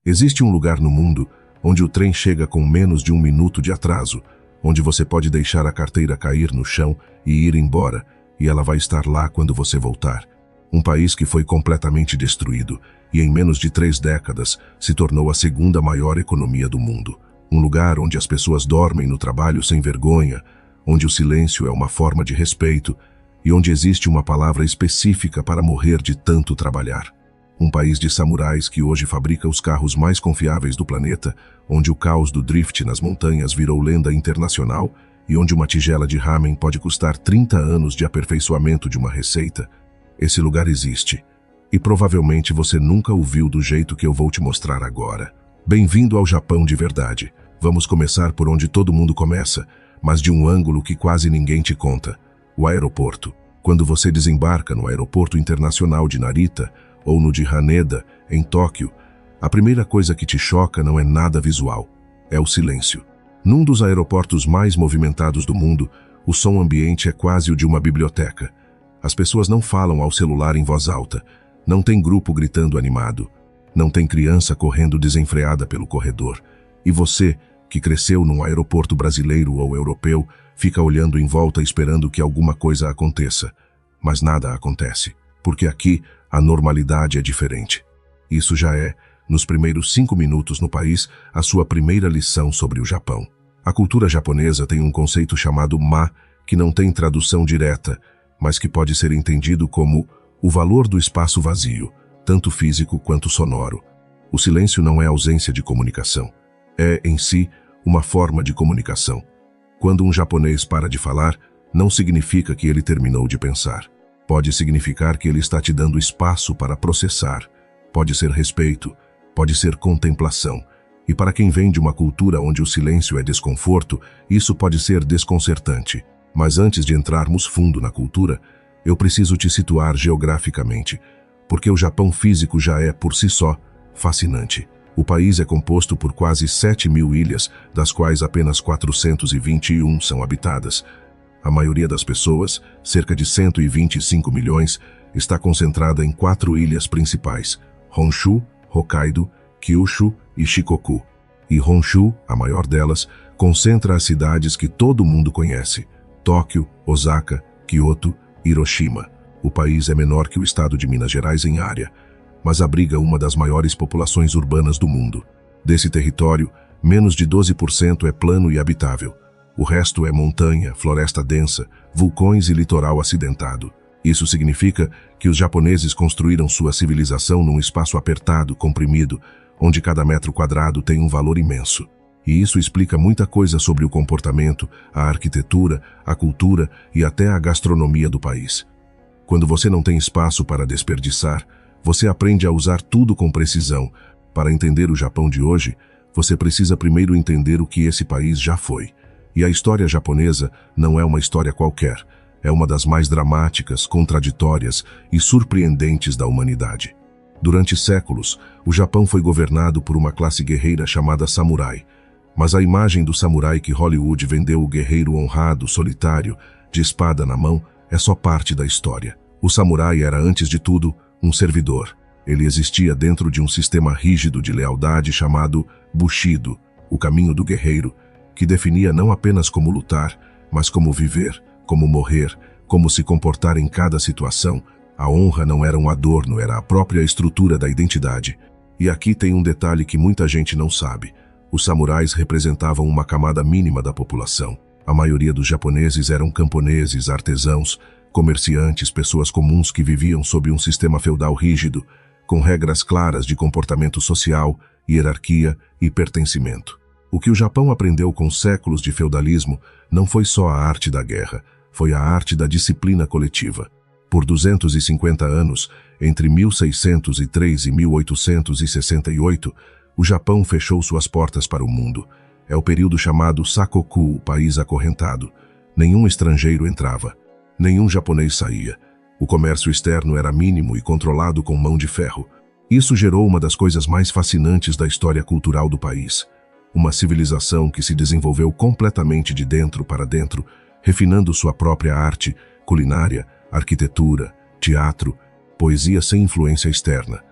Existe um lugar no mundo onde o trem chega com menos de 1 minuto de atraso, onde você pode deixar a carteira cair no chão e ir embora, e ela vai estar lá quando você voltar. Um país que foi completamente destruído e em menos de 3 décadas se tornou a segunda maior economia do mundo. Um lugar onde as pessoas dormem no trabalho sem vergonha, onde o silêncio é uma forma de respeito e onde existe uma palavra específica para morrer de tanto trabalhar. Um país de samurais que hoje fabrica os carros mais confiáveis do planeta, onde o caos do drift nas montanhas virou lenda internacional e onde uma tigela de ramen pode custar 30 anos de aperfeiçoamento de uma receita. Esse lugar existe, e provavelmente você nunca o viu do jeito que eu vou te mostrar agora. Bem-vindo ao Japão de verdade. Vamos começar por onde todo mundo começa, mas de um ângulo que quase ninguém te conta: o aeroporto. Quando você desembarca no Aeroporto Internacional de Narita, ou no de Haneda, em Tóquio, a primeira coisa que te choca não é nada visual, é o silêncio. Num dos aeroportos mais movimentados do mundo, o som ambiente é quase o de uma biblioteca. As pessoas não falam ao celular em voz alta, não tem grupo gritando animado, não tem criança correndo desenfreada pelo corredor. E você, que cresceu num aeroporto brasileiro ou europeu, fica olhando em volta esperando que alguma coisa aconteça. Mas nada acontece, porque aqui a normalidade é diferente. Isso já é, nos primeiros 5 minutos no país, a sua primeira lição sobre o Japão. A cultura japonesa tem um conceito chamado ma, que não tem tradução direta, mas que pode ser entendido como o valor do espaço vazio, tanto físico quanto sonoro. O silêncio não é ausência de comunicação. É, em si, uma forma de comunicação. Quando um japonês para de falar, não significa que ele terminou de pensar. Pode significar que ele está te dando espaço para processar. Pode ser respeito, pode ser contemplação. E para quem vem de uma cultura onde o silêncio é desconforto, isso pode ser desconcertante. Mas antes de entrarmos fundo na cultura, eu preciso te situar geograficamente, porque o Japão físico já é, por si só, fascinante. O país é composto por quase 7.000 ilhas, das quais apenas 421 são habitadas. A maioria das pessoas, cerca de 125 milhões, está concentrada em 4 ilhas principais: Honshu, Hokkaido, Kyushu e Shikoku. E Honshu, a maior delas, concentra as cidades que todo mundo conhece: Tóquio, Osaka, Kyoto, Hiroshima. O país é menor que o estado de Minas Gerais em área, mas abriga uma das maiores populações urbanas do mundo. Desse território, menos de 12% é plano e habitável. O resto é montanha, floresta densa, vulcões e litoral acidentado. Isso significa que os japoneses construíram sua civilização num espaço apertado, comprimido, onde cada metro quadrado tem um valor imenso. E isso explica muita coisa sobre o comportamento, a arquitetura, a cultura e até a gastronomia do país. Quando você não tem espaço para desperdiçar, você aprende a usar tudo com precisão. Para entender o Japão de hoje, você precisa primeiro entender o que esse país já foi. E a história japonesa não é uma história qualquer, é uma das mais dramáticas, contraditórias e surpreendentes da humanidade. Durante séculos, o Japão foi governado por uma classe guerreira chamada samurai. Mas a imagem do samurai que Hollywood vendeu, o guerreiro honrado, solitário, de espada na mão, é só parte da história. O samurai era, antes de tudo, um servidor. Ele existia dentro de um sistema rígido de lealdade chamado Bushido, o caminho do guerreiro, que definia não apenas como lutar, mas como viver, como morrer, como se comportar em cada situação. A honra não era um adorno, era a própria estrutura da identidade. E aqui tem um detalhe que muita gente não sabe. Os samurais representavam uma camada mínima da população. A maioria dos japoneses eram camponeses, artesãos, comerciantes, pessoas comuns que viviam sob um sistema feudal rígido, com regras claras de comportamento social, hierarquia e pertencimento. O que o Japão aprendeu com séculos de feudalismo não foi só a arte da guerra, foi a arte da disciplina coletiva. Por 250 anos, entre 1603 e 1868, o Japão fechou suas portas para o mundo. É o período chamado Sakoku, o país acorrentado. Nenhum estrangeiro entrava, nenhum japonês saía. O comércio externo era mínimo e controlado com mão de ferro. Isso gerou uma das coisas mais fascinantes da história cultural do país. Uma civilização que se desenvolveu completamente de dentro para dentro, refinando sua própria arte, culinária, arquitetura, teatro, poesia sem influência externa.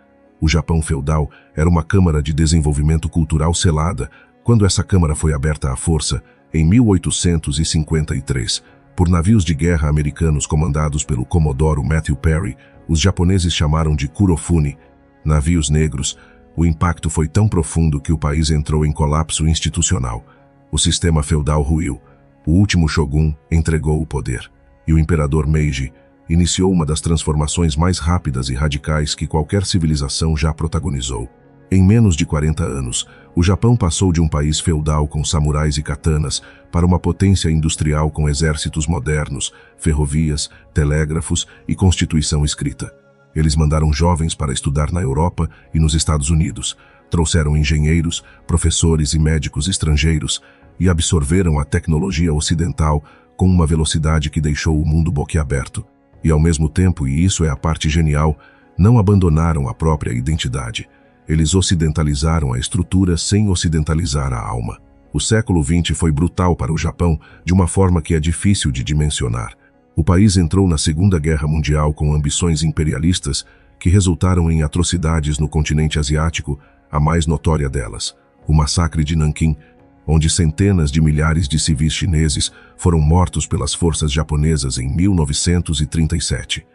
O Japão feudal era uma câmara de desenvolvimento cultural selada, quando essa câmara foi aberta à força, em 1853, por navios de guerra americanos comandados pelo Comodoro Matthew Perry. Os japoneses chamaram de Kurofune, navios negros. O impacto foi tão profundo que o país entrou em colapso institucional. O sistema feudal ruiu. O último shogun entregou o poder. E o imperador Meiji iniciou uma das transformações mais rápidas e radicais que qualquer civilização já protagonizou. Em menos de 40 anos, o Japão passou de um país feudal com samurais e katanas para uma potência industrial com exércitos modernos, ferrovias, telégrafos e constituição escrita. Eles mandaram jovens para estudar na Europa e nos Estados Unidos, trouxeram engenheiros, professores e médicos estrangeiros e absorveram a tecnologia ocidental com uma velocidade que deixou o mundo boquiaberto. E ao mesmo tempo, e isso é a parte genial, não abandonaram a própria identidade. Eles ocidentalizaram a estrutura sem ocidentalizar a alma. O século XX foi brutal para o Japão de uma forma que é difícil de dimensionar. O país entrou na Segunda Guerra Mundial com ambições imperialistas que resultaram em atrocidades no continente asiático, a mais notória delas, o massacre de Nanquim, onde centenas de milhares de civis chineses foram mortos pelas forças japonesas em 1937.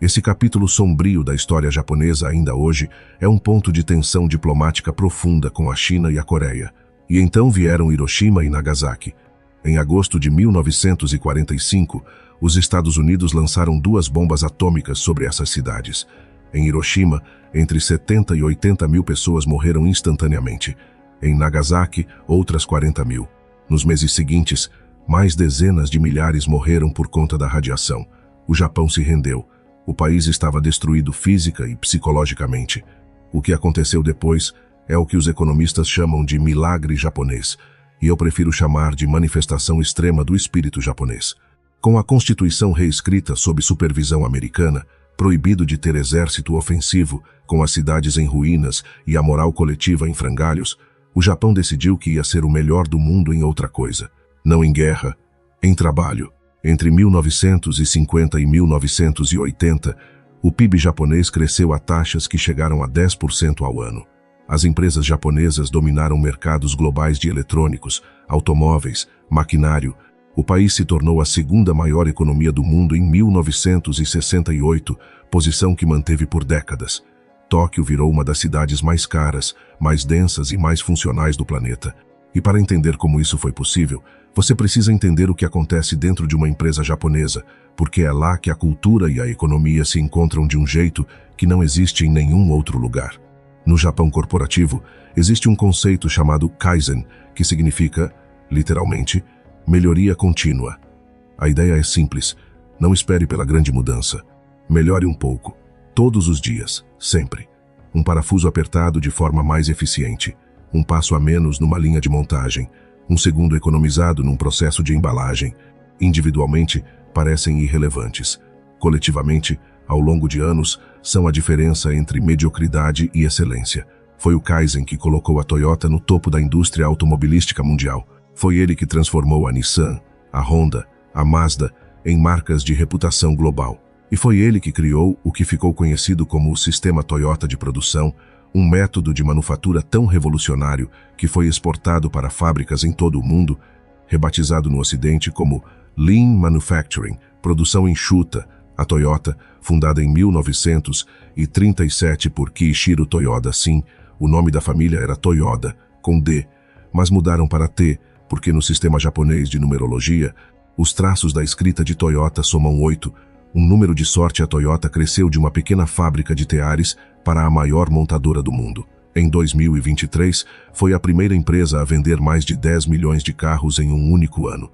Esse capítulo sombrio da história japonesa ainda hoje é um ponto de tensão diplomática profunda com a China e a Coreia. E então vieram Hiroshima e Nagasaki. Em agosto de 1945, os Estados Unidos lançaram 2 bombas atômicas sobre essas cidades. Em Hiroshima, entre 70 e 80 mil pessoas morreram instantaneamente. Em Nagasaki, outras 40 mil. Nos meses seguintes, mais dezenas de milhares morreram por conta da radiação. O Japão se rendeu. O país estava destruído física e psicologicamente. O que aconteceu depois é o que os economistas chamam de milagre japonês, e eu prefiro chamar de manifestação extrema do espírito japonês. Com a Constituição reescrita sob supervisão americana, proibido de ter exército ofensivo, com as cidades em ruínas e a moral coletiva em frangalhos, o Japão decidiu que ia ser o melhor do mundo em outra coisa. Não em guerra, em trabalho. Entre 1950 e 1980, o PIB japonês cresceu a taxas que chegaram a 10% ao ano. As empresas japonesas dominaram mercados globais de eletrônicos, automóveis, maquinário. O país se tornou a segunda maior economia do mundo em 1968, posição que manteve por décadas. Tóquio virou uma das cidades mais caras, mais densas e mais funcionais do planeta. E para entender como isso foi possível, você precisa entender o que acontece dentro de uma empresa japonesa, porque é lá que a cultura e a economia se encontram de um jeito que não existe em nenhum outro lugar. No Japão corporativo, existe um conceito chamado Kaizen, que significa, literalmente, melhoria contínua. A ideia é simples: não espere pela grande mudança. Melhore um pouco, todos os dias, sempre. Um parafuso apertado de forma mais eficiente, um passo a menos numa linha de montagem, um segundo economizado num processo de embalagem. Individualmente, parecem irrelevantes. Coletivamente, ao longo de anos, são a diferença entre mediocridade e excelência. Foi o Kaizen que colocou a Toyota no topo da indústria automobilística mundial. Foi ele que transformou a Nissan, a Honda, a Mazda em marcas de reputação global. E foi ele que criou o que ficou conhecido como o Sistema Toyota de Produção, um método de manufatura tão revolucionário que foi exportado para fábricas em todo o mundo, rebatizado no Ocidente como Lean Manufacturing, produção enxuta. A Toyota, fundada em 1937 por Kiichiro Toyoda, sim, o nome da família era Toyoda, com D, mas mudaram para T, porque no sistema japonês de numerologia, os traços da escrita de Toyota somam 8, um número de sorte. A Toyota cresceu de uma pequena fábrica de teares para a maior montadora do mundo. Em 2023, foi a primeira empresa a vender mais de 10 milhões de carros em um único ano.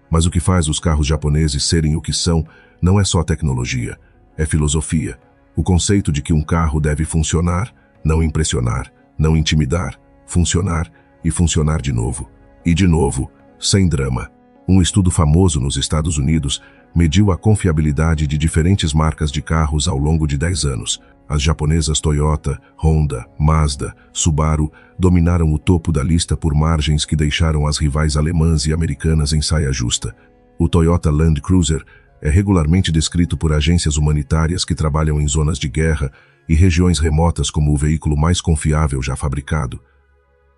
Mas o que faz os carros japoneses serem o que são não é só tecnologia, é filosofia. O conceito de que um carro deve funcionar, não impressionar, não intimidar, funcionar e funcionar de novo. E de novo, sem drama. Um estudo famoso nos Estados Unidos mediu a confiabilidade de diferentes marcas de carros ao longo de 10 anos. As japonesas Toyota, Honda, Mazda, Subaru dominaram o topo da lista por margens que deixaram as rivais alemãs e americanas em saia justa. O Toyota Land Cruiser é regularmente descrito por agências humanitárias que trabalham em zonas de guerra e regiões remotas como o veículo mais confiável já fabricado.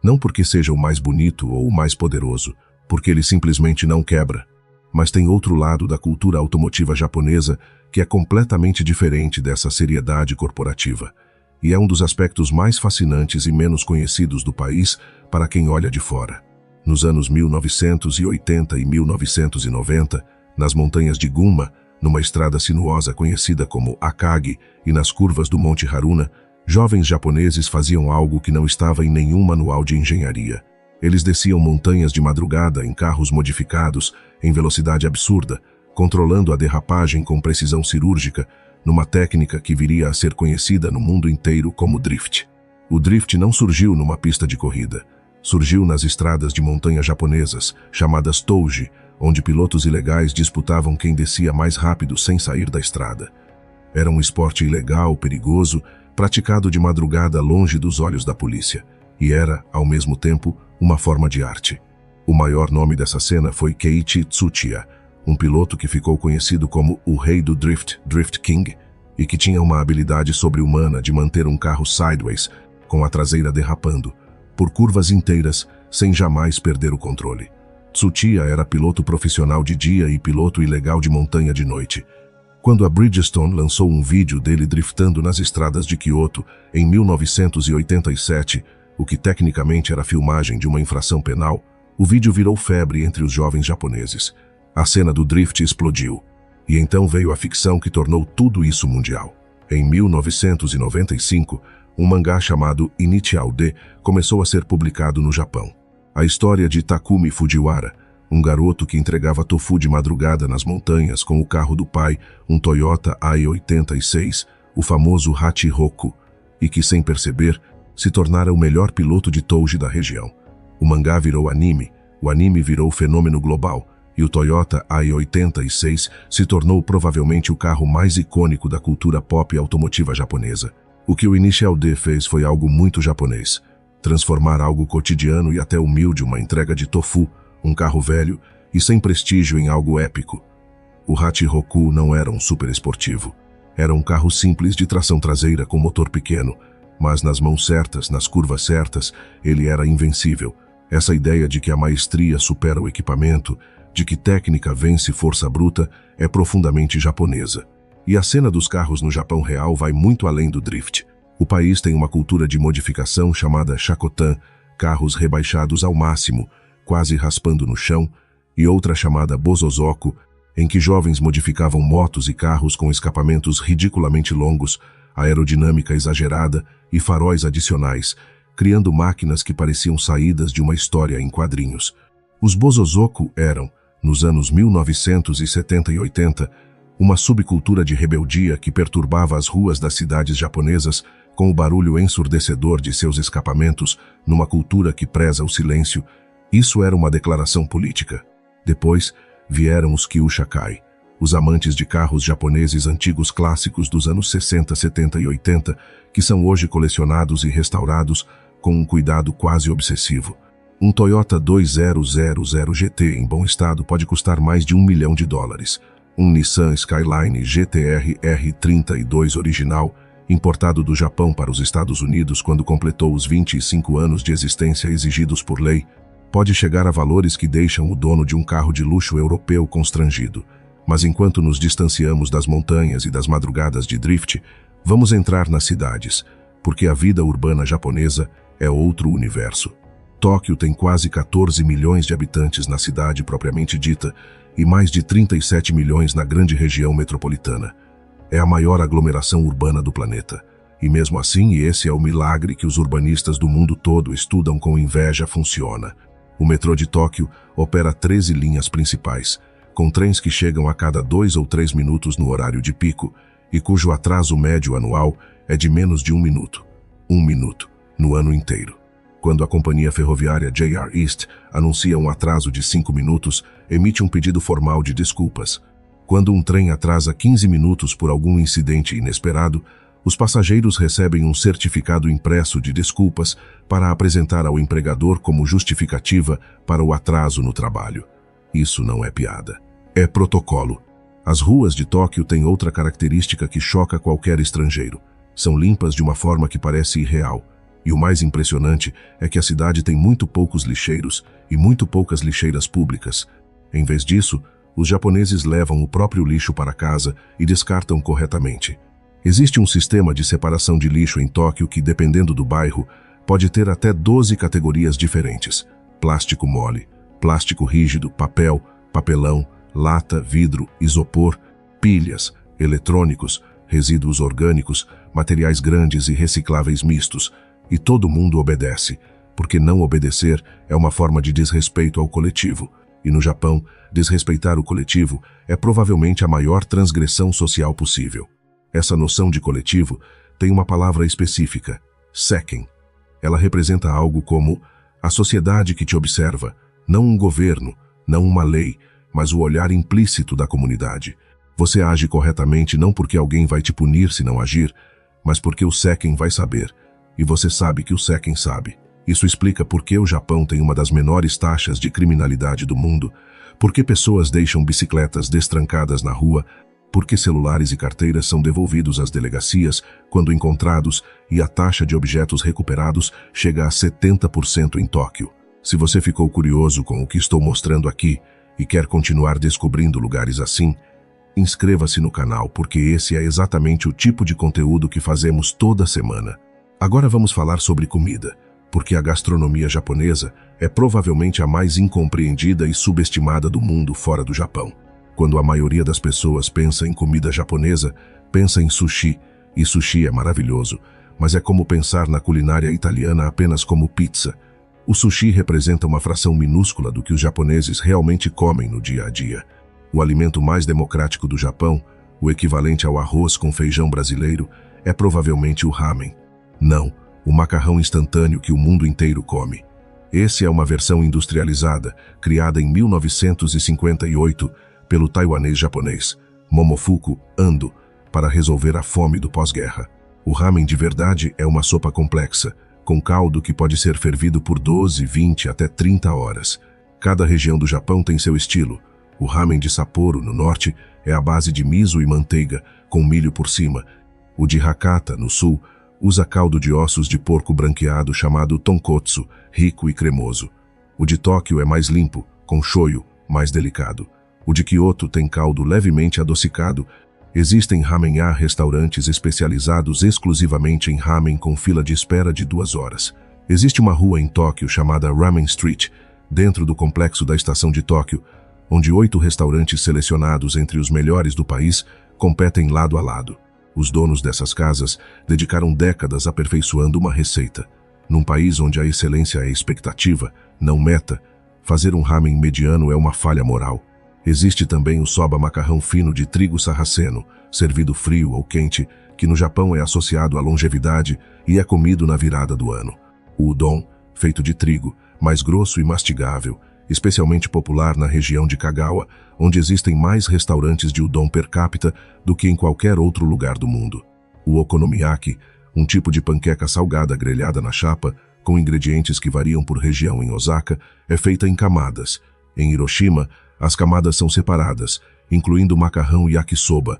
Não porque seja o mais bonito ou o mais poderoso, porque ele simplesmente não quebra. Mas tem outro lado da cultura automotiva japonesa que é completamente diferente dessa seriedade corporativa. E é um dos aspectos mais fascinantes e menos conhecidos do país para quem olha de fora. Nos anos 1980 e 1990, nas montanhas de Gunma, numa estrada sinuosa conhecida como Akagi e nas curvas do Monte Haruna, jovens japoneses faziam algo que não estava em nenhum manual de engenharia. Eles desciam montanhas de madrugada em carros modificados, em velocidade absurda, controlando a derrapagem com precisão cirúrgica, numa técnica que viria a ser conhecida no mundo inteiro como drift. O drift não surgiu numa pista de corrida. Surgiu nas estradas de montanha japonesas, chamadas touji, onde pilotos ilegais disputavam quem descia mais rápido sem sair da estrada. Era um esporte ilegal, perigoso, praticado de madrugada longe dos olhos da polícia. E era, ao mesmo tempo, uma forma de arte. O maior nome dessa cena foi Keiichi Tsuchiya, um piloto que ficou conhecido como o rei do drift, Drift King, e que tinha uma habilidade sobre-humana de manter um carro sideways, com a traseira derrapando, por curvas inteiras, sem jamais perder o controle. Tsuchiya era piloto profissional de dia e piloto ilegal de montanha de noite. Quando a Bridgestone lançou um vídeo dele driftando nas estradas de Kyoto em 1987, o que tecnicamente era filmagem de uma infração penal, o vídeo virou febre entre os jovens japoneses. A cena do drift explodiu. E então veio a ficção que tornou tudo isso mundial. Em 1995, um mangá chamado Initial D começou a ser publicado no Japão. A história de Takumi Fujiwara, um garoto que entregava tofu de madrugada nas montanhas com o carro do pai, um Toyota Ai-86, o famoso Hachiroku, e que, sem perceber, se tornara o melhor piloto de touji da região. O mangá virou anime, o anime virou fenômeno global, e o Toyota Ai-86 se tornou provavelmente o carro mais icônico da cultura pop automotiva japonesa. O que o Initial D fez foi algo muito japonês. Transformar algo cotidiano e até humilde, uma entrega de tofu, um carro velho e sem prestígio, em algo épico. O Hachiroku não era um super esportivo. Era um carro simples de tração traseira com motor pequeno, mas nas mãos certas, nas curvas certas, ele era invencível. Essa ideia de que a maestria supera o equipamento, de que técnica vence força bruta, é profundamente japonesa. E a cena dos carros no Japão real vai muito além do drift. O país tem uma cultura de modificação chamada shakotan, carros rebaixados ao máximo, quase raspando no chão, e outra chamada bozozoku, em que jovens modificavam motos e carros com escapamentos ridiculamente longos, aerodinâmica exagerada e faróis adicionais, criando máquinas que pareciam saídas de uma história em quadrinhos. Os bozozoku eram, nos anos 1970 e 80, uma subcultura de rebeldia que perturbava as ruas das cidades japonesas com o barulho ensurdecedor de seus escapamentos, numa cultura que preza o silêncio. Isso era uma declaração política. Depois vieram os Kyushakai, os amantes de carros japoneses antigos clássicos dos anos 60, 70 e 80, que são hoje colecionados e restaurados com um cuidado quase obsessivo. Um Toyota 2000 GT em bom estado pode custar mais de $1 milhão. Um Nissan Skyline GT-R R32 original, importado do Japão para os Estados Unidos quando completou os 25 anos de existência exigidos por lei, pode chegar a valores que deixam o dono de um carro de luxo europeu constrangido. Mas enquanto nos distanciamos das montanhas e das madrugadas de drift, vamos entrar nas cidades, porque a vida urbana japonesa é outro universo. Tóquio tem quase 14 milhões de habitantes na cidade propriamente dita e mais de 37 milhões na grande região metropolitana. É a maior aglomeração urbana do planeta. E mesmo assim, e esse é o milagre que os urbanistas do mundo todo estudam com inveja, funciona. O metrô de Tóquio opera 13 linhas principais, com trens que chegam a cada 2 ou 3 minutos no horário de pico e cujo atraso médio anual é de menos de 1 minuto. 1 minuto, no ano inteiro. Quando a companhia ferroviária JR East anuncia um atraso de 5 minutos, emite um pedido formal de desculpas. Quando um trem atrasa 15 minutos por algum incidente inesperado, os passageiros recebem um certificado impresso de desculpas para apresentar ao empregador como justificativa para o atraso no trabalho. Isso não é piada. É protocolo. As ruas de Tóquio têm outra característica que choca qualquer estrangeiro. São limpas de uma forma que parece irreal. E o mais impressionante é que a cidade tem muito poucos lixeiros e muito poucas lixeiras públicas. Em vez disso, os japoneses levam o próprio lixo para casa e descartam corretamente. Existe um sistema de separação de lixo em Tóquio que, dependendo do bairro, pode ter até 12 categorias diferentes: plástico mole, plástico rígido, papel, papelão, lata, vidro, isopor, pilhas, eletrônicos, resíduos orgânicos, materiais grandes e recicláveis mistos. E todo mundo obedece, porque não obedecer é uma forma de desrespeito ao coletivo. E no Japão, desrespeitar o coletivo é provavelmente a maior transgressão social possível. Essa noção de coletivo tem uma palavra específica: seiken. Ela representa algo como a sociedade que te observa, não um governo, não uma lei, mas o olhar implícito da comunidade. Você age corretamente não porque alguém vai te punir se não agir, mas porque o seiken vai saber. E você sabe que o seiken sabe. Isso explica por que o Japão tem uma das menores taxas de criminalidade do mundo, por que pessoas deixam bicicletas destrancadas na rua, por que celulares e carteiras são devolvidos às delegacias quando encontrados e a taxa de objetos recuperados chega a 70% em Tóquio. Se você ficou curioso com o que estou mostrando aqui e quer continuar descobrindo lugares assim, inscreva-se no canal, porque esse é exatamente o tipo de conteúdo que fazemos toda semana. Agora vamos falar sobre comida, porque a gastronomia japonesa é provavelmente a mais incompreendida e subestimada do mundo fora do Japão. Quando a maioria das pessoas pensa em comida japonesa, pensa em sushi, e sushi é maravilhoso, mas é como pensar na culinária italiana apenas como pizza. O sushi representa uma fração minúscula do que os japoneses realmente comem no dia a dia. O alimento mais democrático do Japão, o equivalente ao arroz com feijão brasileiro, é provavelmente o ramen. Não, o macarrão instantâneo que o mundo inteiro come. Esse é uma versão industrializada, criada em 1958 pelo taiwanês japonês Momofuku Ando para resolver a fome do pós-guerra. O ramen de verdade é uma sopa complexa, com caldo que pode ser fervido por 12, 20 até 30 horas. Cada região do Japão tem seu estilo. O ramen de Sapporo, no norte, é à base de miso e manteiga, com milho por cima. O de Hakata, no sul, usa caldo de ossos de porco branqueado chamado tonkotsu, rico e cremoso. O de Tóquio é mais limpo, com shoyu, mais delicado. O de Kyoto tem caldo levemente adocicado. Existem ramen-ya restaurantes especializados exclusivamente em ramen com fila de espera de 2 horas. Existe uma rua em Tóquio chamada Ramen Street, dentro do complexo da estação de Tóquio, onde 8 restaurantes selecionados entre os melhores do país competem lado a lado. Os donos dessas casas dedicaram décadas aperfeiçoando uma receita. Num país onde a excelência é expectativa, não meta, fazer um ramen mediano é uma falha moral. Existe também o soba, macarrão fino de trigo sarraceno, servido frio ou quente, que no Japão é associado à longevidade e é comido na virada do ano. O udon, feito de trigo, mais grosso e mastigável, especialmente popular na região de Kagawa, onde existem mais restaurantes de udon per capita do que em qualquer outro lugar do mundo. O okonomiyaki, um tipo de panqueca salgada grelhada na chapa, com ingredientes que variam por região em Osaka, é feita em camadas. Em Hiroshima, as camadas são separadas, incluindo macarrão e yakisoba.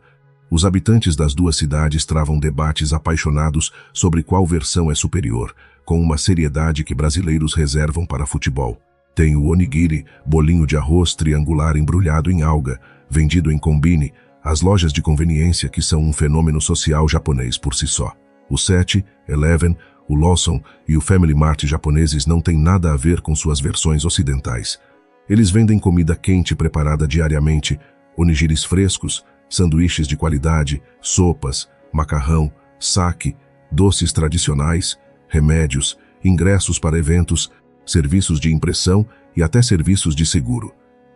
Os habitantes das duas cidades travam debates apaixonados sobre qual versão é superior, com uma seriedade que brasileiros reservam para futebol. Tem o onigiri, bolinho de arroz triangular embrulhado em alga, vendido em combine, as lojas de conveniência que são um fenômeno social japonês por si só. O 7-Eleven, o Lawson e o Family Mart japoneses não têm nada a ver com suas versões ocidentais. Eles vendem comida quente preparada diariamente, onigiris frescos, sanduíches de qualidade, sopas, macarrão, sake, doces tradicionais, remédios, ingressos para eventos, serviços de impressão e até serviços de seguro.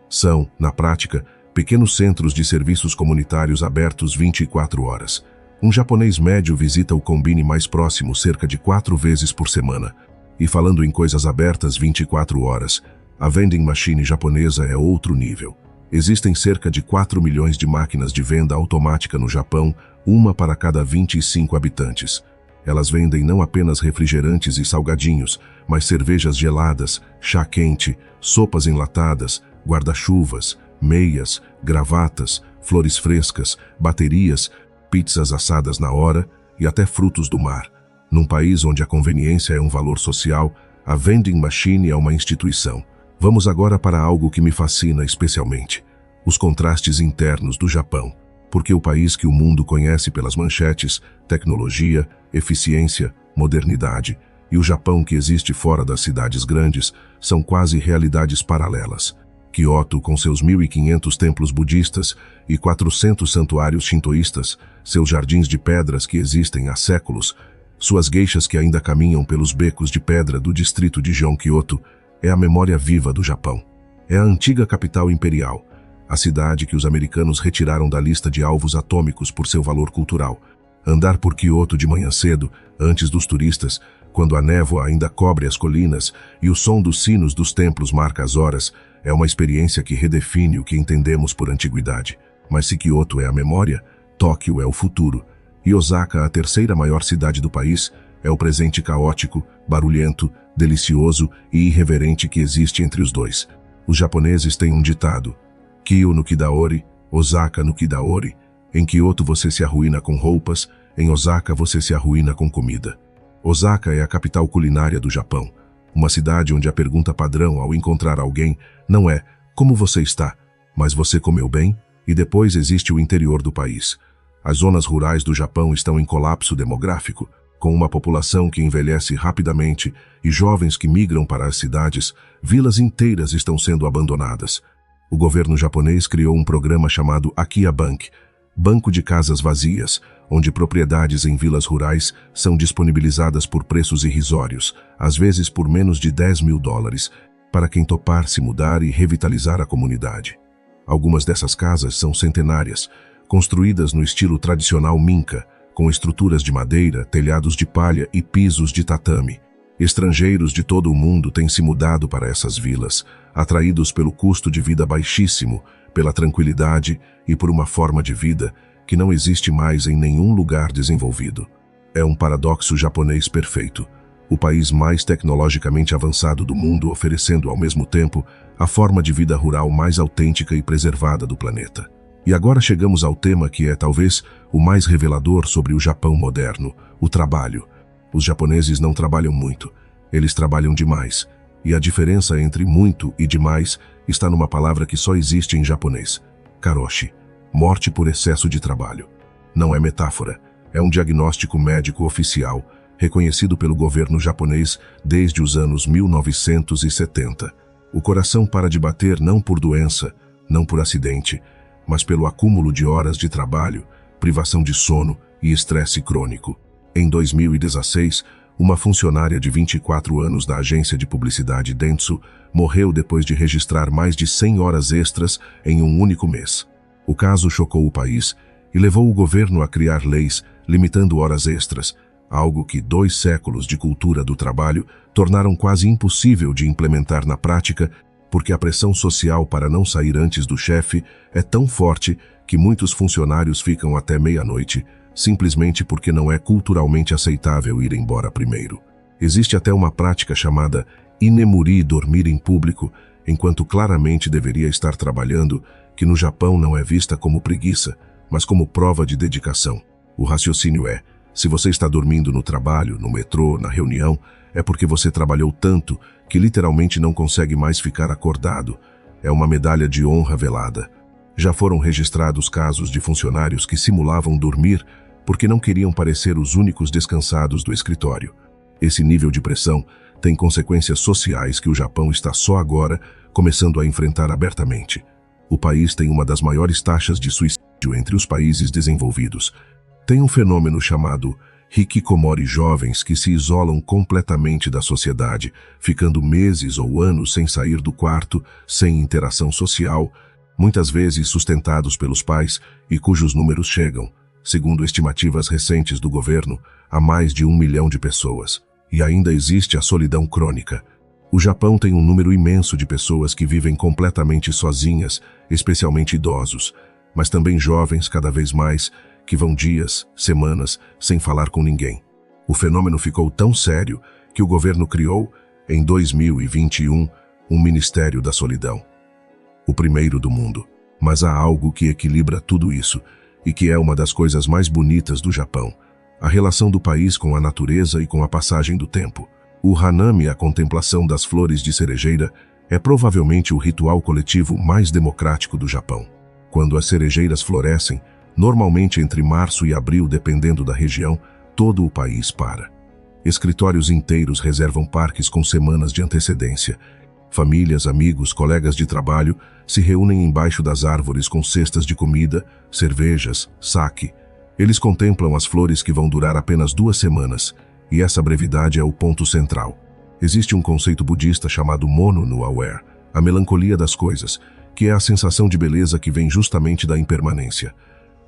São, na prática, pequenos centros de serviços comunitários abertos 24 horas. Um japonês médio visita o combine mais próximo cerca de 4 vezes por semana. E falando em coisas abertas 24 horas, a vending machine japonesa é outro nível. Existem cerca de 4 milhões de máquinas de venda automática no Japão, uma para cada 25 habitantes. Elas vendem não apenas refrigerantes e salgadinhos, mas cervejas geladas, chá quente, sopas enlatadas, guarda-chuvas, meias, gravatas, flores frescas, baterias, pizzas assadas na hora e até frutos do mar. Num país onde a conveniência é um valor social, a vending machine é uma instituição. Vamos agora para algo que me fascina especialmente: os contrastes internos do Japão. Porque o país que o mundo conhece pelas manchetes, tecnologia, eficiência, modernidade, e o Japão que existe fora das cidades grandes, são quase realidades paralelas. Kyoto, com seus 1.500 templos budistas e 400 santuários shintoístas, seus jardins de pedras que existem há séculos, suas geishas que ainda caminham pelos becos de pedra do distrito de Jonkyoto, é a memória viva do Japão. É a antiga capital imperial, a cidade que os americanos retiraram da lista de alvos atômicos por seu valor cultural. Andar por Kyoto de manhã cedo, antes dos turistas, quando a névoa ainda cobre as colinas e o som dos sinos dos templos marca as horas, é uma experiência que redefine o que entendemos por antiguidade. Mas se Kyoto é a memória, Tóquio é o futuro. E Osaka, a terceira maior cidade do país, é o presente caótico, barulhento, delicioso e irreverente que existe entre os dois. Os japoneses têm um ditado: Kyo no Kidaori, Osaka no Kidaori. Em Kyoto você se arruína com roupas, em Osaka você se arruína com comida. Osaka é a capital culinária do Japão, uma cidade onde a pergunta padrão ao encontrar alguém não é "como você está?", mas "você comeu bem?". E depois existe o interior do país. As zonas rurais do Japão estão em colapso demográfico, com uma população que envelhece rapidamente e jovens que migram para as cidades. Vilas inteiras estão sendo abandonadas. O governo japonês criou um programa chamado Akiya Bank, banco de casas vazias, onde propriedades em vilas rurais são disponibilizadas por preços irrisórios, às vezes por menos de $10.000, para quem topar se mudar e revitalizar a comunidade. Algumas dessas casas são centenárias, construídas no estilo tradicional Minka, com estruturas de madeira, telhados de palha e pisos de tatame. Estrangeiros de todo o mundo têm se mudado para essas vilas, atraídos pelo custo de vida baixíssimo, pela tranquilidade e por uma forma de vida que não existe mais em nenhum lugar desenvolvido. É um paradoxo japonês perfeito. O país mais tecnologicamente avançado do mundo oferecendo ao mesmo tempo a forma de vida rural mais autêntica e preservada do planeta. E agora chegamos ao tema que é talvez o mais revelador sobre o Japão moderno: o trabalho. Os japoneses não trabalham muito, eles trabalham demais. E a diferença entre muito e demais está numa palavra que só existe em japonês: karoshi, morte por excesso de trabalho. Não é metáfora, é um diagnóstico médico oficial, reconhecido pelo governo japonês desde os anos 1970. O coração para de bater não por doença, não por acidente, mas pelo acúmulo de horas de trabalho, privação de sono e estresse crônico. Em 2016, uma funcionária de 24 anos da agência de publicidade Dentsu morreu depois de registrar mais de 100 horas extras em um único mês. O caso chocou o país e levou o governo a criar leis limitando horas extras, algo que 2 séculos de cultura do trabalho tornaram quase impossível de implementar na prática, porque a pressão social para não sair antes do chefe é tão forte que muitos funcionários ficam até meia-noite, simplesmente porque não é culturalmente aceitável ir embora primeiro. Existe até uma prática chamada inemuri, dormir em público, enquanto claramente deveria estar trabalhando, que no Japão não é vista como preguiça, mas como prova de dedicação. O raciocínio é: se você está dormindo no trabalho, no metrô, na reunião, é porque você trabalhou tanto que literalmente não consegue mais ficar acordado. É uma medalha de honra velada. Já foram registrados casos de funcionários que simulavam dormir porque não queriam parecer os únicos descansados do escritório. Esse nível de pressão tem consequências sociais que o Japão está só agora começando a enfrentar abertamente. O país tem uma das maiores taxas de suicídio entre os países desenvolvidos. Tem um fenômeno chamado hikikomori, jovens que se isolam completamente da sociedade, ficando meses ou anos sem sair do quarto, sem interação social, muitas vezes sustentados pelos pais e cujos números chegam, segundo estimativas recentes do governo, a mais de 1 milhão de pessoas. E ainda existe a solidão crônica. O Japão tem um número imenso de pessoas que vivem completamente sozinhas, especialmente idosos, mas também jovens cada vez mais, que vão dias, semanas, sem falar com ninguém. O fenômeno ficou tão sério que o governo criou, em 2021, um Ministério da Solidão. O primeiro do mundo. Mas há algo que equilibra tudo isso, e que é uma das coisas mais bonitas do Japão: a relação do país com a natureza e com a passagem do tempo. O Hanami, a contemplação das flores de cerejeira, é provavelmente o ritual coletivo mais democrático do Japão. Quando as cerejeiras florescem, normalmente entre março e abril, dependendo da região, todo o país para. Escritórios inteiros reservam parques com semanas de antecedência. Famílias, amigos, colegas de trabalho se reúnem embaixo das árvores com cestas de comida, cervejas, sake. Eles contemplam as flores que vão durar apenas 2 semanas, e essa brevidade é o ponto central. Existe um conceito budista chamado Mono no Aware, a melancolia das coisas, que é a sensação de beleza que vem justamente da impermanência.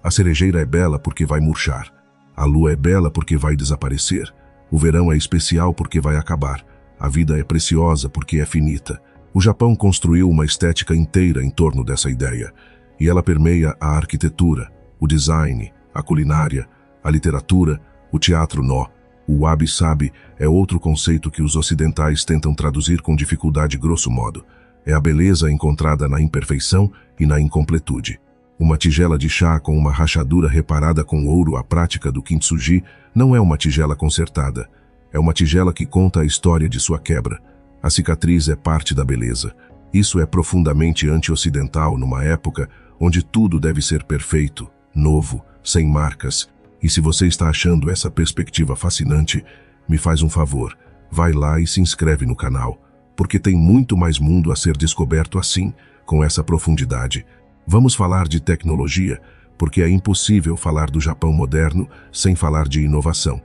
A cerejeira é bela porque vai murchar. A lua é bela porque vai desaparecer. O verão é especial porque vai acabar. A vida é preciosa porque é finita. O Japão construiu uma estética inteira em torno dessa ideia, e ela permeia a arquitetura, o design, a culinária, a literatura, o teatro no. O wabi-sabi é outro conceito que os ocidentais tentam traduzir com dificuldade, grosso modo. É a beleza encontrada na imperfeição e na incompletude. Uma tigela de chá com uma rachadura reparada com ouro, a prática do kintsugi, não é uma tigela consertada. É uma tigela que conta a história de sua quebra. A cicatriz é parte da beleza. Isso é profundamente anti-ocidental numa época onde tudo deve ser perfeito, novo, sem marcas. E se você está achando essa perspectiva fascinante, me faz um favor, vai lá e se inscreve no canal, porque tem muito mais mundo a ser descoberto assim, com essa profundidade. Vamos falar de tecnologia, porque é impossível falar do Japão moderno sem falar de inovação.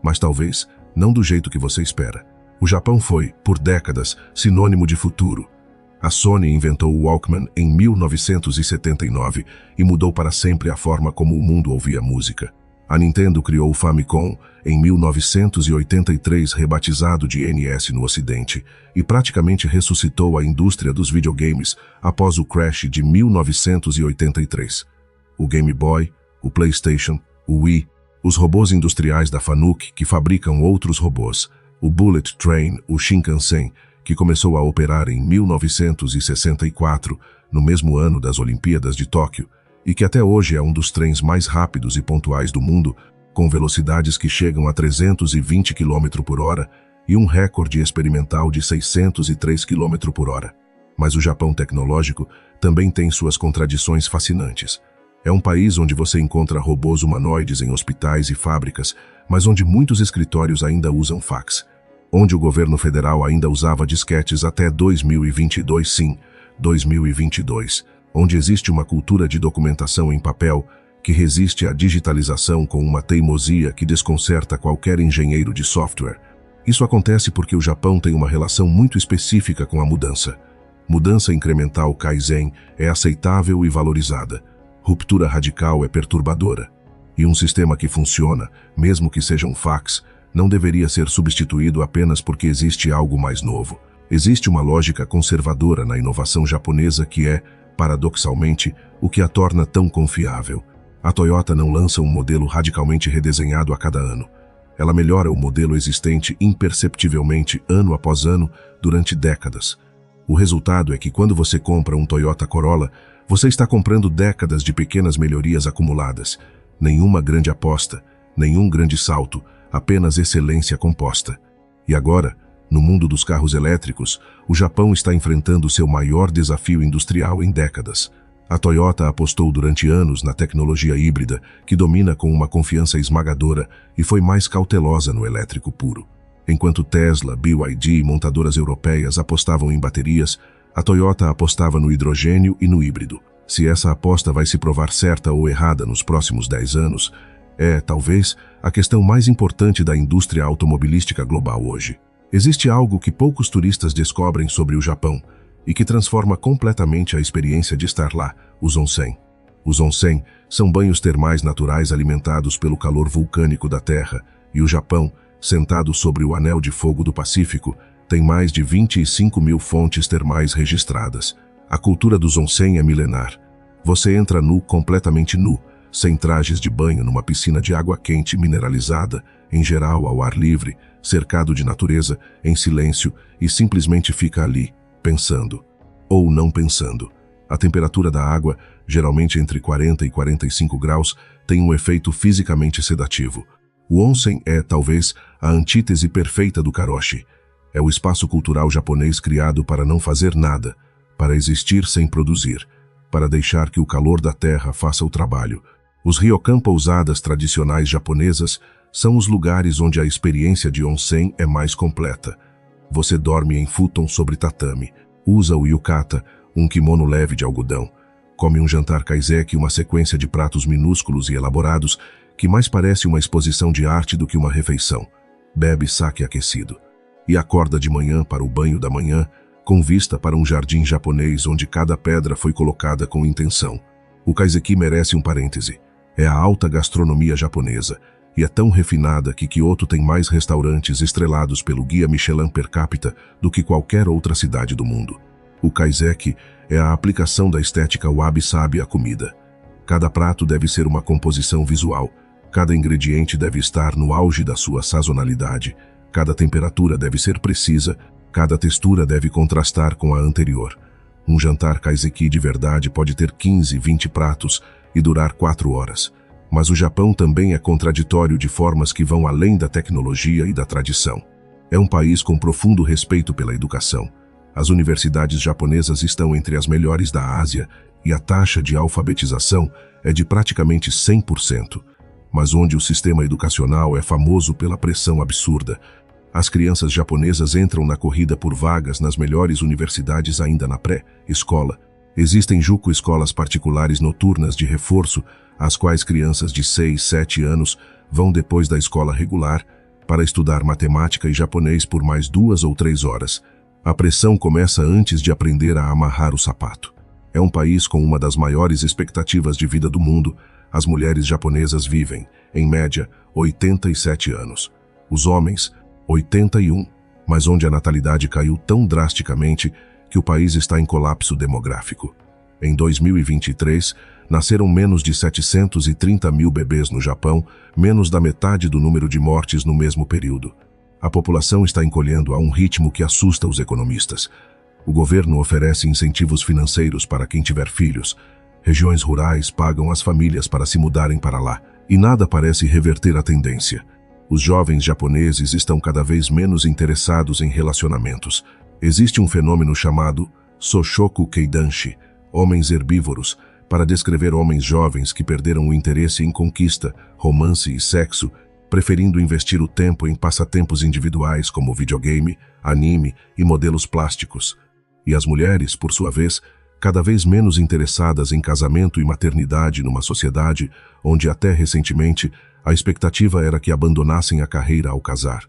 Mas talvez não do jeito que você espera. O Japão foi, por décadas, sinônimo de futuro. A Sony inventou o Walkman em 1979 e mudou para sempre a forma como o mundo ouvia música. A Nintendo criou o Famicom em 1983, rebatizado de NES no Ocidente, e praticamente ressuscitou a indústria dos videogames após o crash de 1983. O Game Boy, o PlayStation, o Wii, os robôs industriais da Fanuc, que fabricam outros robôs, o Bullet Train, o Shinkansen, que começou a operar em 1964, no mesmo ano das Olimpíadas de Tóquio, e que até hoje é um dos trens mais rápidos e pontuais do mundo, com velocidades que chegam a 320 km por hora e um recorde experimental de 603 km por hora. Mas o Japão tecnológico também tem suas contradições fascinantes. É um país onde você encontra robôs humanoides em hospitais e fábricas, mas onde muitos escritórios ainda usam fax. Onde o governo federal ainda usava disquetes até 2022, sim, 2022. Onde existe uma cultura de documentação em papel que resiste à digitalização com uma teimosia que desconcerta qualquer engenheiro de software. Isso acontece porque o Japão tem uma relação muito específica com a mudança. Mudança incremental Kaizen é aceitável e valorizada. Ruptura radical é perturbadora. E um sistema que funciona, mesmo que seja um fax, não deveria ser substituído apenas porque existe algo mais novo. Existe uma lógica conservadora na inovação japonesa que é, paradoxalmente, o que a torna tão confiável. A Toyota não lança um modelo radicalmente redesenhado a cada ano. Ela melhora o modelo existente imperceptivelmente, ano após ano, durante décadas. O resultado é que quando você compra um Toyota Corolla, você está comprando décadas de pequenas melhorias acumuladas. Nenhuma grande aposta, nenhum grande salto, apenas excelência composta. E agora, no mundo dos carros elétricos, o Japão está enfrentando seu maior desafio industrial em décadas. A Toyota apostou durante anos na tecnologia híbrida, que domina com uma confiança esmagadora, e foi mais cautelosa no elétrico puro. Enquanto Tesla, BYD e montadoras europeias apostavam em baterias, a Toyota apostava no hidrogênio e no híbrido. Se essa aposta vai se provar certa ou errada nos próximos 10 anos, é, talvez, a questão mais importante da indústria automobilística global hoje. Existe algo que poucos turistas descobrem sobre o Japão e que transforma completamente a experiência de estar lá, os onsen. Os onsen são banhos termais naturais alimentados pelo calor vulcânico da Terra, e o Japão, sentado sobre o anel de fogo do Pacífico, tem mais de 25.000 fontes termais registradas. A cultura dos onsen é milenar. Você entra nu, completamente nu, sem trajes de banho, numa piscina de água quente mineralizada, em geral ao ar livre, cercado de natureza, em silêncio, e simplesmente fica ali, pensando. Ou não pensando. A temperatura da água, geralmente entre 40 e 45 graus, tem um efeito fisicamente sedativo. O onsen é, talvez, a antítese perfeita do karoshi. É o espaço cultural japonês criado para não fazer nada, para existir sem produzir, para deixar que o calor da terra faça o trabalho. Os ryokan pousadas tradicionais japonesas são os lugares onde a experiência de onsen é mais completa. Você dorme em futon sobre tatame, usa o yukata, um kimono leve de algodão, come um jantar kaiseki, uma sequência de pratos minúsculos e elaborados que mais parece uma exposição de arte do que uma refeição. Bebe sake aquecido. E acorda de manhã para o banho da manhã, com vista para um jardim japonês onde cada pedra foi colocada com intenção. O kaiseki merece um parêntese. É a alta gastronomia japonesa, e é tão refinada que Kyoto tem mais restaurantes estrelados pelo Guia Michelin per capita do que qualquer outra cidade do mundo. O kaiseki é a aplicação da estética wabi-sabi à comida. Cada prato deve ser uma composição visual, cada ingrediente deve estar no auge da sua sazonalidade, cada temperatura deve ser precisa, cada textura deve contrastar com a anterior. Um jantar kaiseki de verdade pode ter 15, 20 pratos e durar 4 horas. Mas o Japão também é contraditório de formas que vão além da tecnologia e da tradição. É um país com profundo respeito pela educação. As universidades japonesas estão entre as melhores da Ásia e a taxa de alfabetização é de praticamente 100%. Mas onde o sistema educacional é famoso pela pressão absurda, as crianças japonesas entram na corrida por vagas nas melhores universidades ainda na pré-escola. Existem escolas particulares noturnas de reforço, às quais crianças de 6, 7 anos vão depois da escola regular para estudar matemática e japonês por mais 2 ou 3 horas. A pressão começa antes de aprender a amarrar o sapato. É um país com uma das maiores expectativas de vida do mundo. As mulheres japonesas vivem, em média, 87 anos. Os homens, 81, mas onde a natalidade caiu tão drasticamente que o país está em colapso demográfico. Em 2023, nasceram menos de 730 mil bebês no Japão, menos da metade do número de mortes no mesmo período. A população está encolhendo a um ritmo que assusta os economistas. O governo oferece incentivos financeiros para quem tiver filhos. Regiões rurais pagam as famílias para se mudarem para lá, e nada parece reverter a tendência. Os jovens japoneses estão cada vez menos interessados em relacionamentos. Existe um fenômeno chamado Soshoku Keidanshi, homens herbívoros, para descrever homens jovens que perderam o interesse em conquista, romance e sexo, preferindo investir o tempo em passatempos individuais como videogame, anime e modelos plásticos. E as mulheres, por sua vez, cada vez menos interessadas em casamento e maternidade numa sociedade onde até recentemente a expectativa era que abandonassem a carreira ao casar.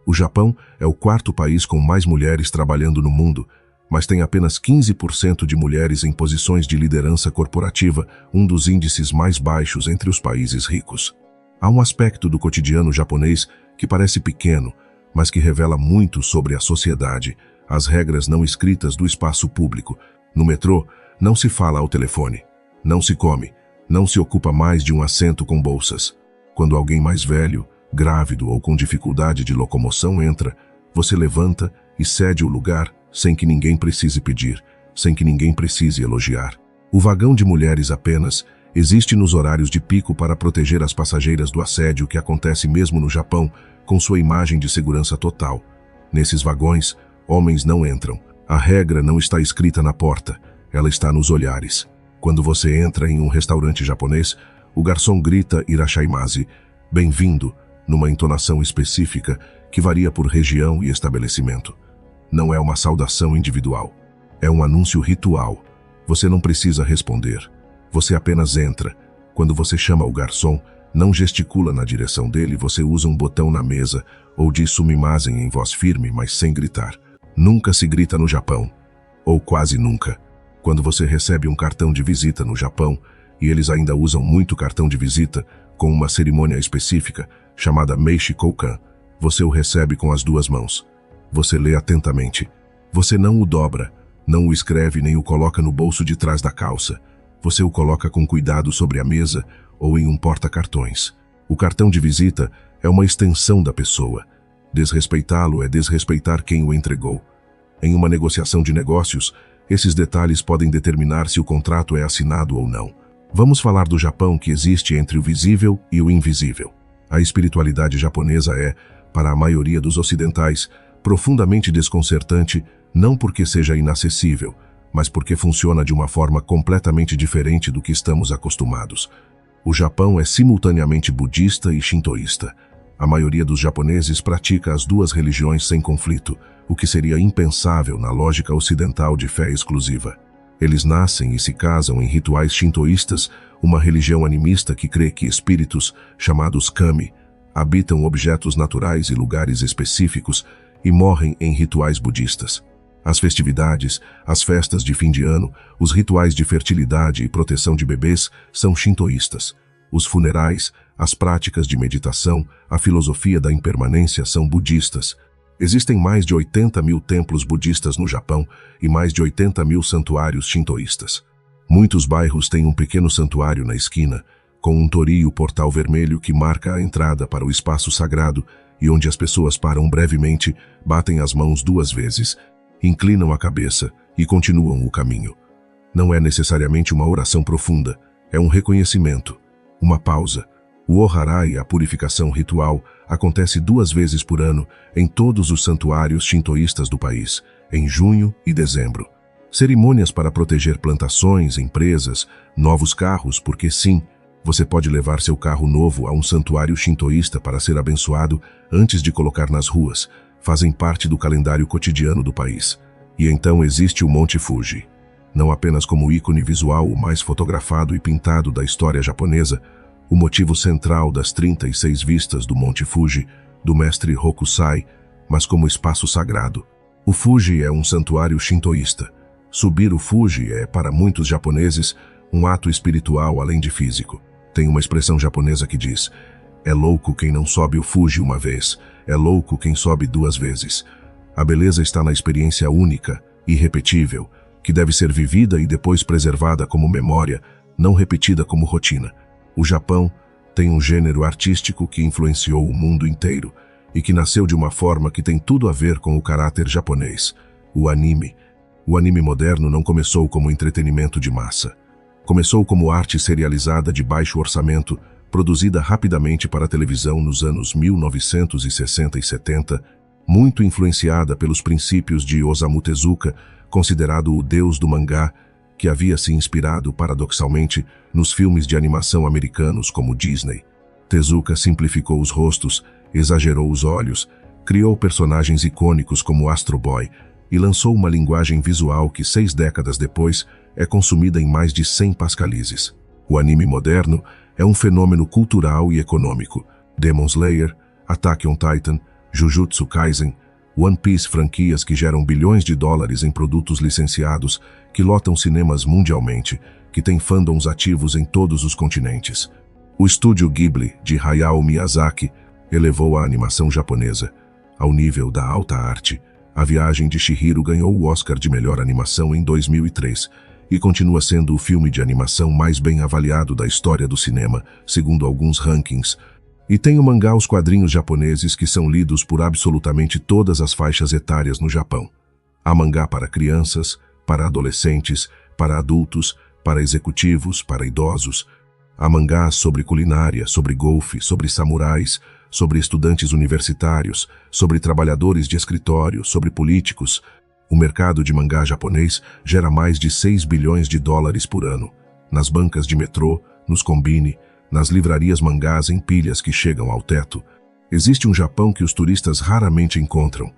O Japão é o 4º país com mais mulheres trabalhando no mundo, mas tem apenas 15% de mulheres em posições de liderança corporativa, um dos índices mais baixos entre os países ricos. Há um aspecto do cotidiano japonês que parece pequeno, mas que revela muito sobre a sociedade, as regras não escritas do espaço público. No metrô, não se fala ao telefone, não se come, não se ocupa mais de um assento com bolsas. Quando alguém mais velho, grávido ou com dificuldade de locomoção entra, você levanta e cede o lugar sem que ninguém precise pedir, sem que ninguém precise elogiar. O vagão de mulheres apenas existe nos horários de pico para proteger as passageiras do assédio que acontece mesmo no Japão, com sua imagem de segurança total. Nesses vagões, homens não entram. A regra não está escrita na porta, ela está nos olhares. Quando você entra em um restaurante japonês, o garçom grita "Irashaimase", bem-vindo, numa entonação específica que varia por região e estabelecimento. Não é uma saudação individual, é um anúncio ritual. Você não precisa responder, você apenas entra. Quando você chama o garçom, não gesticula na direção dele, você usa um botão na mesa ou diz "sumimasen" em voz firme, mas sem gritar. Nunca se grita no Japão, ou quase nunca. Quando você recebe um cartão de visita no Japão, e eles ainda usam muito cartão de visita, com uma cerimônia específica, chamada Meishi Koukan, você o recebe com as 2 mãos. Você lê atentamente. Você não o dobra, não o escreve nem o coloca no bolso de trás da calça. Você o coloca com cuidado sobre a mesa ou em um porta-cartões. O cartão de visita é uma extensão da pessoa. Desrespeitá-lo é desrespeitar quem o entregou. Em uma negociação de negócios, esses detalhes podem determinar se o contrato é assinado ou não. Vamos falar do Japão que existe entre o visível e o invisível. A espiritualidade japonesa é, para a maioria dos ocidentais, profundamente desconcertante, não porque seja inacessível, mas porque funciona de uma forma completamente diferente do que estamos acostumados. O Japão é simultaneamente budista e shintoísta. A maioria dos japoneses pratica as duas religiões sem conflito, o que seria impensável na lógica ocidental de fé exclusiva. Eles nascem e se casam em rituais shintoístas, uma religião animista que crê que espíritos, chamados kami, habitam objetos naturais e lugares específicos e morrem em rituais budistas. As festividades, as festas de fim de ano, os rituais de fertilidade e proteção de bebês são shintoístas. Os funerais, as práticas de meditação, a filosofia da impermanência são budistas. Existem mais de 80 mil templos budistas no Japão e mais de 80 mil santuários shintoístas. Muitos bairros têm um pequeno santuário na esquina, com um torii o portal vermelho que marca a entrada para o espaço sagrado e onde as pessoas param brevemente, batem as mãos 2 vezes, inclinam a cabeça e continuam o caminho. Não é necessariamente uma oração profunda, é um reconhecimento, uma pausa. O Oharai, a purificação ritual, acontece 2 vezes por ano em todos os santuários shintoístas do país, em junho e dezembro. Cerimônias para proteger plantações, empresas, novos carros, porque sim, você pode levar seu carro novo a um santuário shintoísta para ser abençoado antes de colocar nas ruas, fazem parte do calendário cotidiano do país. E então existe o Monte Fuji. Não apenas como ícone visual o mais fotografado e pintado da história japonesa, o motivo central das 36 vistas do Monte Fuji, do mestre Hokusai, mas como espaço sagrado. O Fuji é um santuário shintoísta. Subir o Fuji é, para muitos japoneses, um ato espiritual além de físico. Tem uma expressão japonesa que diz: é louco quem não sobe o Fuji uma vez, é louco quem sobe 2 vezes. A beleza está na experiência única, irrepetível, que deve ser vivida e depois preservada como memória, não repetida como rotina. O Japão tem um gênero artístico que influenciou o mundo inteiro e que nasceu de uma forma que tem tudo a ver com o caráter japonês, o anime. O anime moderno não começou como entretenimento de massa. Começou como arte serializada de baixo orçamento, produzida rapidamente para a televisão nos anos 1960 e 70, muito influenciada pelos princípios de Osamu Tezuka, considerado o deus do mangá, que havia se inspirado, paradoxalmente, nos filmes de animação americanos como Disney. Tezuka simplificou os rostos, exagerou os olhos, criou personagens icônicos como Astro Boy e lançou uma linguagem visual que 6 décadas depois é consumida em mais de 100 pascalizes. O anime moderno é um fenômeno cultural e econômico. Demon Slayer, Attack on Titan, Jujutsu Kaisen, One Piece, franquias que geram bilhões de dólares em produtos licenciados, que lotam cinemas mundialmente, que têm fandoms ativos em todos os continentes. O estúdio Ghibli, de Hayao Miyazaki, elevou a animação japonesa ao nível da alta arte. A Viagem de Chihiro ganhou o Oscar de melhor animação em 2003 e continua sendo o filme de animação mais bem avaliado da história do cinema, segundo alguns rankings. E tem o mangá, os quadrinhos japoneses, que são lidos por absolutamente todas as faixas etárias no Japão. Há mangá para crianças, para adolescentes, para adultos, para executivos, para idosos. Há mangás sobre culinária, sobre golfe, sobre samurais, sobre estudantes universitários, sobre trabalhadores de escritório, sobre políticos. O mercado de mangá japonês gera mais de 6 bilhões de dólares por ano. Nas bancas de metrô, nos combine, nas livrarias mangás em pilhas que chegam ao teto. Existe um Japão que os turistas raramente encontram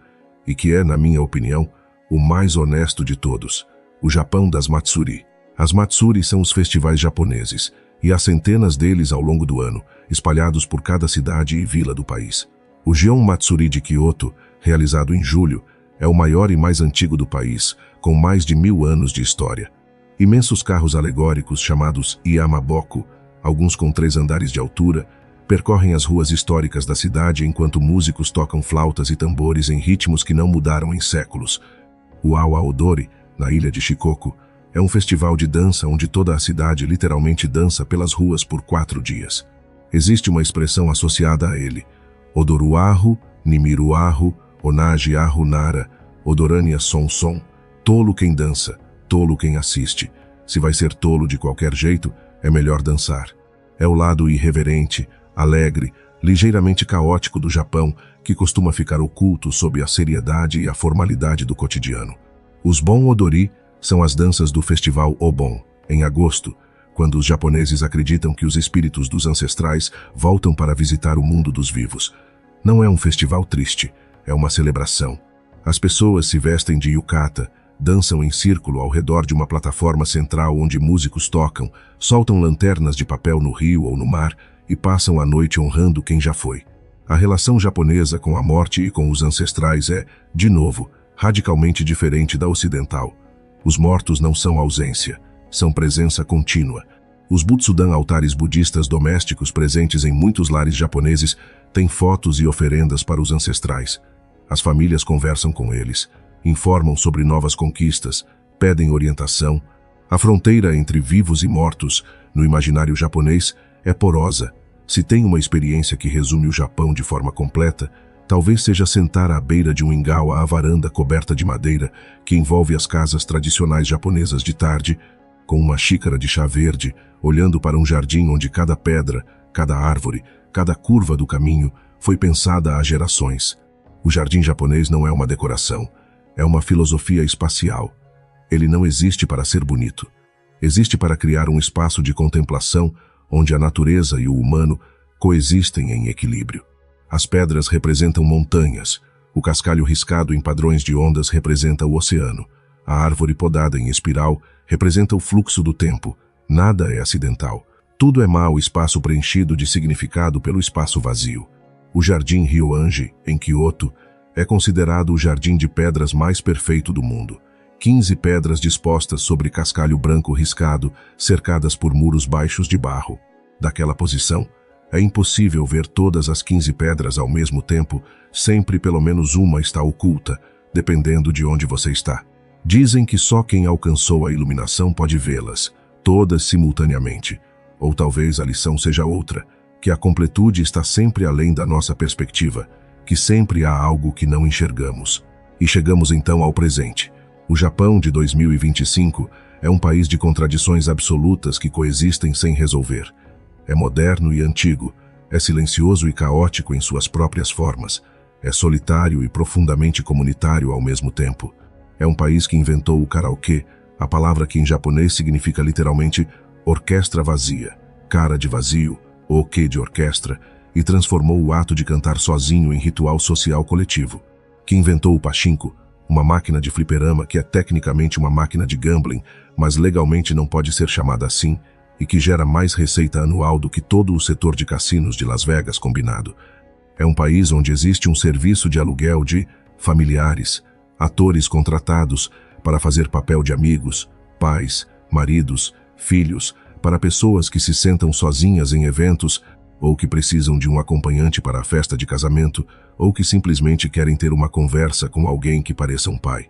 e que é, na minha opinião, o mais honesto de todos: o Japão das Matsuri. As Matsuri são os festivais japoneses, e há centenas deles ao longo do ano, espalhados por cada cidade e vila do país. O Gion Matsuri de Kyoto, realizado em julho, é o maior e mais antigo do país, com mais de 1000 anos de história. Imensos carros alegóricos chamados Yamaboku, alguns com 3 andares de altura, percorrem as ruas históricas da cidade enquanto músicos tocam flautas e tambores em ritmos que não mudaram em séculos. O Awa Odori, na ilha de Shikoku, é um festival de dança onde toda a cidade literalmente dança pelas ruas por 4 dias. Existe uma expressão associada a ele: Odoruahu, Nimiruahu, Onaji-ahu Nara, Odorania Son, tolo quem dança, tolo quem assiste. Se vai ser tolo de qualquer jeito, é melhor dançar. É o lado irreverente, alegre, ligeiramente caótico do Japão, que costuma ficar oculto sob a seriedade e a formalidade do cotidiano. Os Bon Odori são as danças do festival Obon, em agosto, quando os japoneses acreditam que os espíritos dos ancestrais voltam para visitar o mundo dos vivos. Não é um festival triste, é uma celebração. As pessoas se vestem de yukata, dançam em círculo ao redor de uma plataforma central onde músicos tocam, soltam lanternas de papel no rio ou no mar e passam a noite honrando quem já foi. A relação japonesa com a morte e com os ancestrais é, de novo, radicalmente diferente da ocidental. Os mortos não são ausência, são presença contínua. Os Butsudan, altares budistas domésticos presentes em muitos lares japoneses, têm fotos e oferendas para os ancestrais. As famílias conversam com eles, informam sobre novas conquistas, pedem orientação. A fronteira entre vivos e mortos, no imaginário japonês, é porosa. Se tem uma experiência que resume o Japão de forma completa, talvez seja sentar à beira de um ingao à varanda coberta de madeira que envolve as casas tradicionais japonesas de tarde, com uma xícara de chá verde, olhando para um jardim onde cada pedra, cada árvore, cada curva do caminho foi pensada há gerações. O jardim japonês não é uma decoração, é uma filosofia espacial. Ele não existe para ser bonito. Existe para criar um espaço de contemplação onde a natureza e o humano coexistem em equilíbrio. As pedras representam montanhas, o cascalho riscado em padrões de ondas representa o oceano, a árvore podada em espiral representa o fluxo do tempo. Nada é acidental. Tudo é mau espaço preenchido de significado pelo espaço vazio. O Jardim Ryoanji, em Kyoto, é considerado o jardim de pedras mais perfeito do mundo. 15 pedras dispostas sobre cascalho branco riscado, cercadas por muros baixos de barro. Daquela posição, é impossível ver todas as 15 pedras ao mesmo tempo, sempre pelo menos uma está oculta, dependendo de onde você está. Dizem que só quem alcançou a iluminação pode vê-las, todas simultaneamente. Ou talvez a lição seja outra, que a completude está sempre além da nossa perspectiva, que sempre há algo que não enxergamos. E chegamos então ao presente. O Japão de 2025 é um país de contradições absolutas que coexistem sem resolver. É moderno e antigo, é silencioso e caótico em suas próprias formas, é solitário e profundamente comunitário ao mesmo tempo. É um país que inventou o karaokê, a palavra que em japonês significa literalmente orquestra vazia, cara de vazio, oke de orquestra, e transformou o ato de cantar sozinho em ritual social coletivo. Que inventou o pachinko, uma máquina de fliperama que é tecnicamente uma máquina de gambling, mas legalmente não pode ser chamada assim, e que gera mais receita anual do que todo o setor de cassinos de Las Vegas combinado. É um país onde existe um serviço de aluguel de familiares, atores contratados para fazer papel de amigos, pais, maridos, filhos, para pessoas que se sentam sozinhas em eventos ou que precisam de um acompanhante para a festa de casamento, ou que simplesmente querem ter uma conversa com alguém que pareça um pai.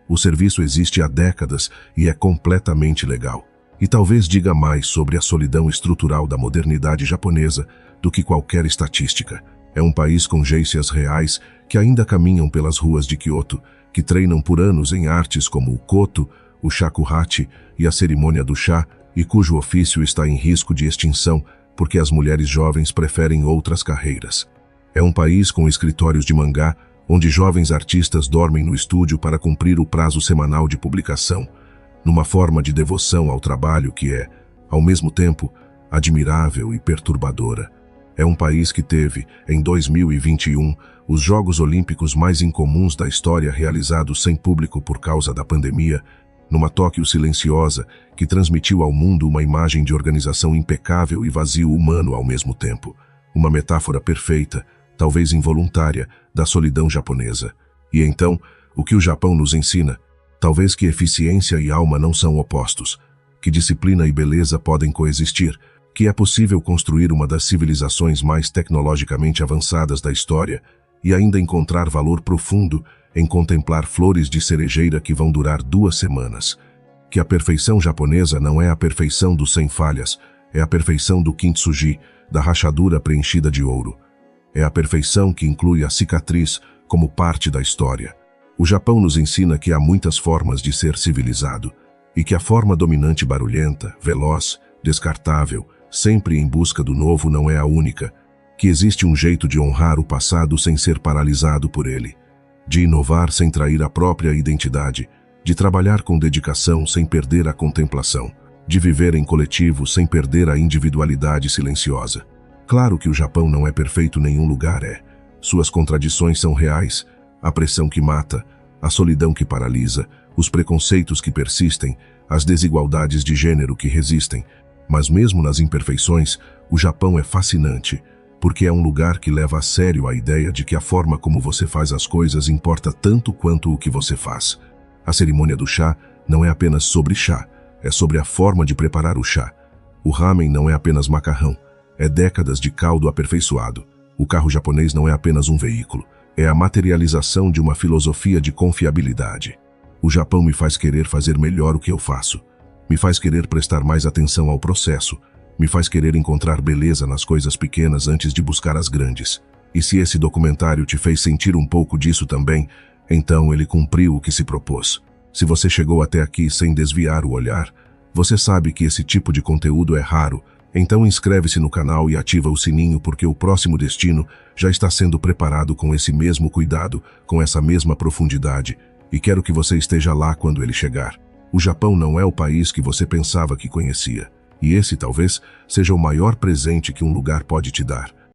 O serviço existe há décadas e é completamente legal. E talvez diga mais sobre a solidão estrutural da modernidade japonesa do que qualquer estatística. É um país com geishas reais que ainda caminham pelas ruas de Kyoto, que treinam por anos em artes como o koto, o shakuhachi e a cerimônia do chá, e cujo ofício está em risco de extinção porque as mulheres jovens preferem outras carreiras. É um país com escritórios de mangá, onde jovens artistas dormem no estúdio para cumprir o prazo semanal de publicação, numa forma de devoção ao trabalho que é, ao mesmo tempo, admirável e perturbadora. É um país que teve, em 2021, os Jogos Olímpicos mais incomuns da história realizados sem público por causa da pandemia, numa Tóquio silenciosa que transmitiu ao mundo uma imagem de organização impecável e vazio humano ao mesmo tempo. Uma metáfora perfeita, talvez involuntária, da solidão japonesa. E então, o que o Japão nos ensina? Talvez que eficiência e alma não são opostos, que disciplina e beleza podem coexistir, que é possível construir uma das civilizações mais tecnologicamente avançadas da história e ainda encontrar valor profundo em contemplar flores de cerejeira que vão durar 2 semanas. Que a perfeição japonesa não é a perfeição dos 100 falhas, é a perfeição do kintsugi, da rachadura preenchida de ouro. É a perfeição que inclui a cicatriz como parte da história. O Japão nos ensina que há muitas formas de ser civilizado, e que a forma dominante barulhenta, veloz, descartável, sempre em busca do novo não é a única. que existe um jeito de honrar o passado sem ser paralisado por ele, de inovar sem trair a própria identidade, de trabalhar com dedicação sem perder a contemplação, de viver em coletivo sem perder a individualidade silenciosa. Claro que o Japão não é perfeito, nenhum lugar é. Suas contradições são reais, a pressão que mata, a solidão que paralisa, os preconceitos que persistem, as desigualdades de gênero que resistem. Mas mesmo nas imperfeições, o Japão é fascinante, porque é um lugar que leva a sério a ideia de que a forma como você faz as coisas importa tanto quanto o que você faz. A cerimônia do chá não é apenas sobre chá, é sobre a forma de preparar o chá. O ramen não é apenas macarrão, é décadas de caldo aperfeiçoado. O carro japonês não é apenas um veículo, é a materialização de uma filosofia de confiabilidade. O Japão me faz querer fazer melhor o que eu faço, me faz querer prestar mais atenção ao processo, me faz querer encontrar beleza nas coisas pequenas antes de buscar as grandes. E se esse documentário te fez sentir um pouco disso também, então ele cumpriu o que se propôs. Se você chegou até aqui sem desviar o olhar, você sabe que esse tipo de conteúdo é raro, então inscreve-se no canal e ativa o sininho, porque o próximo destino já está sendo preparado com esse mesmo cuidado, com essa mesma profundidade, e quero que você esteja lá quando ele chegar. O Japão não é o país que você pensava que conhecia, e esse talvez seja o maior presente que um lugar pode te dar.